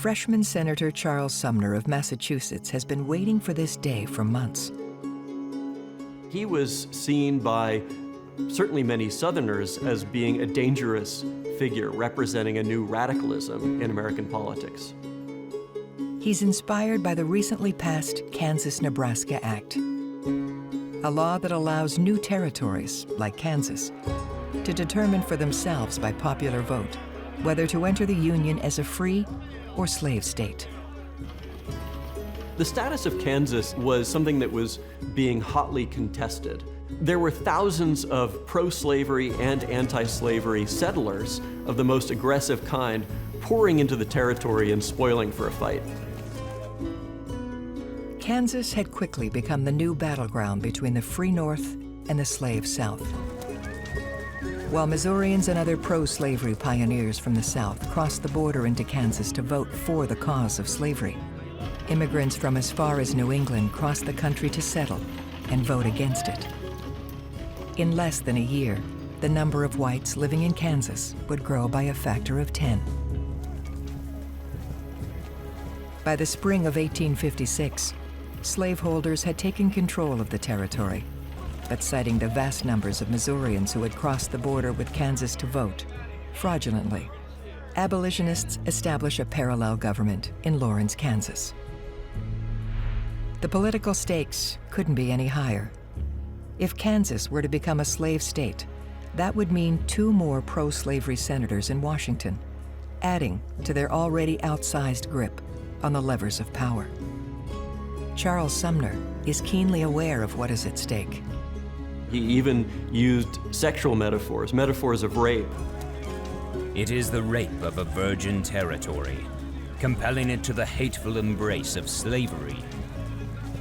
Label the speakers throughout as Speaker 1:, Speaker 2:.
Speaker 1: Freshman Senator Charles Sumner of Massachusetts has been waiting for this day for months.
Speaker 2: He was seen by certainly many Southerners as being a dangerous figure representing a new radicalism in American politics.
Speaker 1: He's inspired by the recently passed Kansas-Nebraska Act, a law that allows new territories, like Kansas, to determine for themselves by popular vote whether to enter the Union as a free or slave state.
Speaker 2: The status of Kansas was something that was being hotly contested. There were thousands of pro-slavery and anti-slavery settlers of the most aggressive kind pouring into the territory and spoiling for a fight.
Speaker 1: Kansas had quickly become the new battleground between the free North and the slave South. While Missourians and other pro-slavery pioneers from the South crossed the border into Kansas to vote for the cause of slavery, immigrants from as far as New England crossed the country to settle and vote against it. In less than a year, the number of whites living in Kansas would grow by a factor of 10. By the spring of 1856, slaveholders had taken control of the territory, but citing the vast numbers of Missourians who had crossed the border with Kansas to vote, fraudulently, abolitionists established a parallel government in Lawrence, Kansas. The political stakes couldn't be any higher. If Kansas were to become a slave state, that would mean 2 more pro-slavery senators in Washington, adding to their already outsized grip on the levers of power. Charles Sumner is keenly aware of what is at stake.
Speaker 2: He even used sexual metaphors, metaphors of rape.
Speaker 3: It is the rape of a virgin territory, compelling it to the hateful embrace of slavery.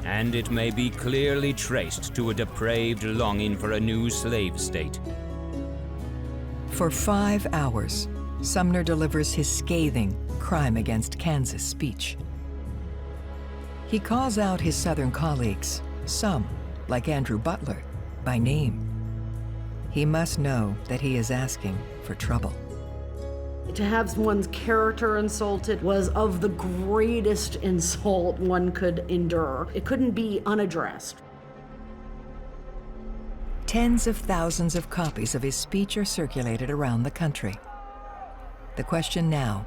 Speaker 3: And it may be clearly traced to a depraved longing for a new slave state.
Speaker 1: For 5 hours, Sumner delivers his scathing crime against Kansas speech. He calls out his Southern colleagues, some, like Andrew Butler, by name. He must know that he is asking for trouble.
Speaker 4: To have one's character insulted was of the greatest insult one could endure. It couldn't be unaddressed.
Speaker 1: Tens of thousands of copies of his speech are circulated around the country. The question now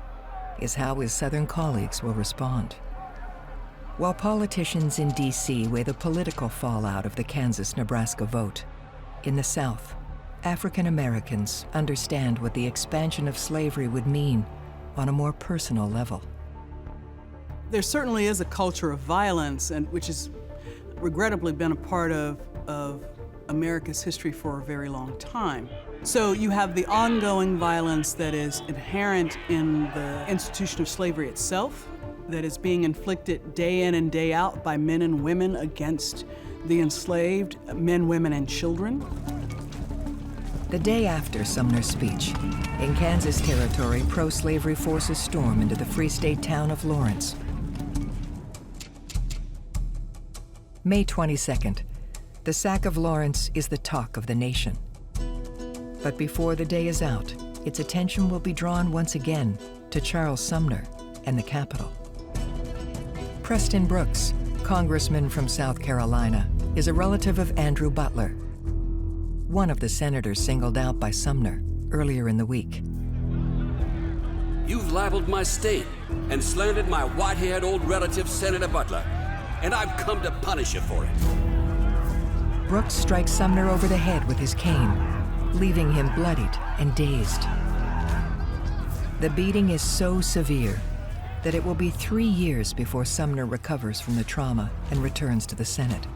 Speaker 1: is how his Southern colleagues will respond. While politicians in D.C. weigh the political fallout of the Kansas-Nebraska vote, in the South, African Americans understand what the expansion of slavery would mean on a more personal level.
Speaker 5: There certainly is a culture of violence, and which has regrettably been a part of America's history for a very long time. So you have the ongoing violence that is inherent in the institution of slavery itself, that is being inflicted day in and day out by men and women against the enslaved, men, women, and children.
Speaker 1: The day after Sumner's speech, in Kansas Territory, pro-slavery forces storm into the Free State town of Lawrence. May 22nd, the sack of Lawrence is the talk of the nation. But before the day is out, its attention will be drawn once again to Charles Sumner and the Capitol. Preston Brooks, congressman from South Carolina, is a relative of Andrew Butler, one of the senators singled out by Sumner earlier in the week.
Speaker 6: You've libeled my state and slandered my white-haired old relative, Senator Butler, and I've come to punish you for it.
Speaker 1: Brooks strikes Sumner over the head with his cane, leaving him bloodied and dazed. The beating is so severe that it will be 3 years before Sumner recovers from the trauma and returns to the Senate.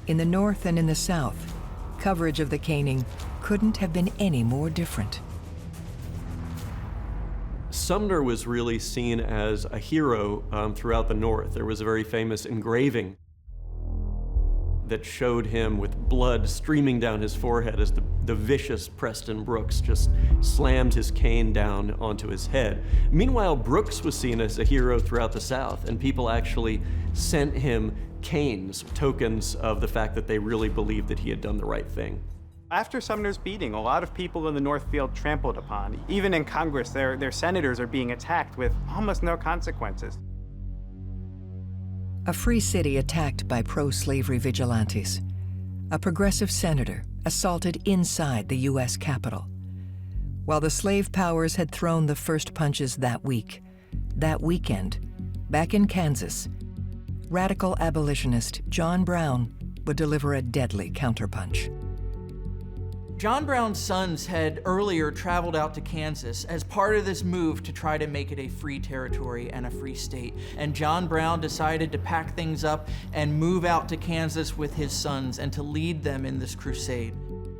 Speaker 1: In the North and in the South, coverage of the caning couldn't have been any more different.
Speaker 2: Sumner was really seen as a hero throughout the North. There was a very famous engraving that showed him with blood streaming down his forehead as the vicious Preston Brooks just slammed his cane down onto his head. Meanwhile, Brooks was seen as a hero throughout the South, and people actually sent him canes, tokens of the fact that they really believed that he had done the right thing.
Speaker 7: After Sumner's beating, a lot of people in the North feel trampled upon. Even in Congress, their senators are being attacked with almost no consequences.
Speaker 1: A free city attacked by pro-slavery vigilantes. A progressive senator assaulted inside the U.S. Capitol. While the slave powers had thrown the first punches that week, that weekend, back in Kansas, radical abolitionist John Brown would deliver a deadly counterpunch.
Speaker 8: John Brown's sons had earlier traveled out to Kansas as part of this move to try to make it a free territory and a free state. And John Brown decided to pack things up and move out to Kansas with his sons and to lead them in this crusade.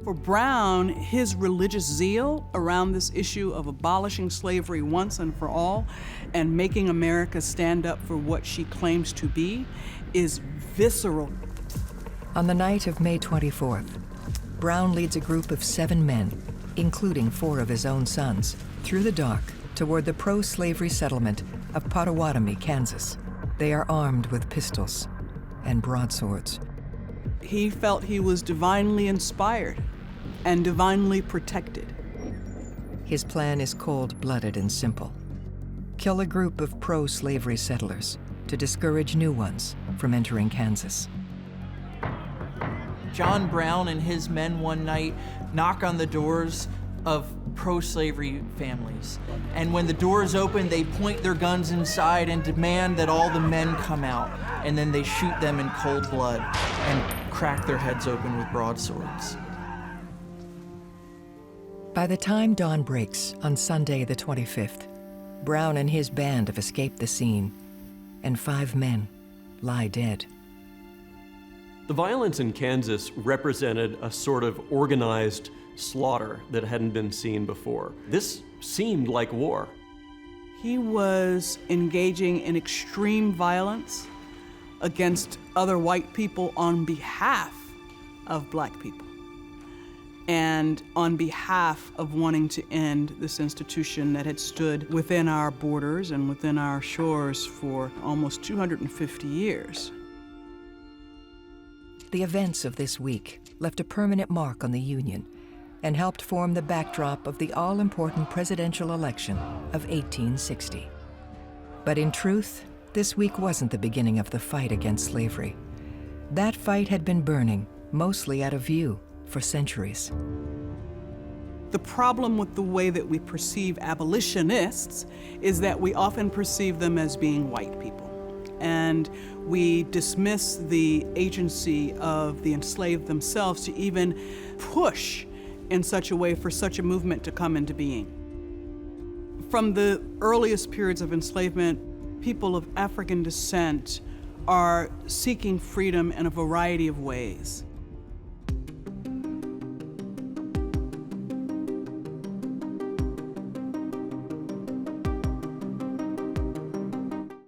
Speaker 5: For Brown, his religious zeal around this issue of abolishing slavery once and for all and making America stand up for what she claims to be is visceral.
Speaker 1: On the night of May 24th, Brown leads a group of 7 men, including 4 of his own sons, through the dark toward the pro-slavery settlement of Potawatomi, Kansas. They are armed with pistols and broadswords.
Speaker 5: He felt he was divinely inspired and divinely protected.
Speaker 1: His plan is cold-blooded and simple. Kill a group of pro-slavery settlers to discourage new ones from entering Kansas.
Speaker 8: John Brown and his men one night knock on the doors of pro-slavery families. And when the doors open, they point their guns inside and demand that all the men come out. And then they shoot them in cold blood and crack their heads open with broadswords.
Speaker 1: By the time dawn breaks on Sunday the 25th, Brown and his band have escaped the scene, and 5 men lie dead.
Speaker 2: The violence in Kansas represented a sort of organized slaughter that hadn't been seen before. This seemed like war.
Speaker 5: He was engaging in extreme violence against other white people on behalf of black people and on behalf of wanting to end this institution that had stood within our borders and within our shores for almost 250 years.
Speaker 1: The events of this week left a permanent mark on the Union and helped form the backdrop of the all-important presidential election of 1860. But in truth, this week wasn't the beginning of the fight against slavery. That fight had been burning, mostly out of view, for centuries.
Speaker 5: The problem with the way that we perceive abolitionists is that we often perceive them as being white people. And we dismiss the agency of the enslaved themselves to even push in such a way for such a movement to come into being. From the earliest periods of enslavement, people of African descent are seeking freedom in a variety of ways.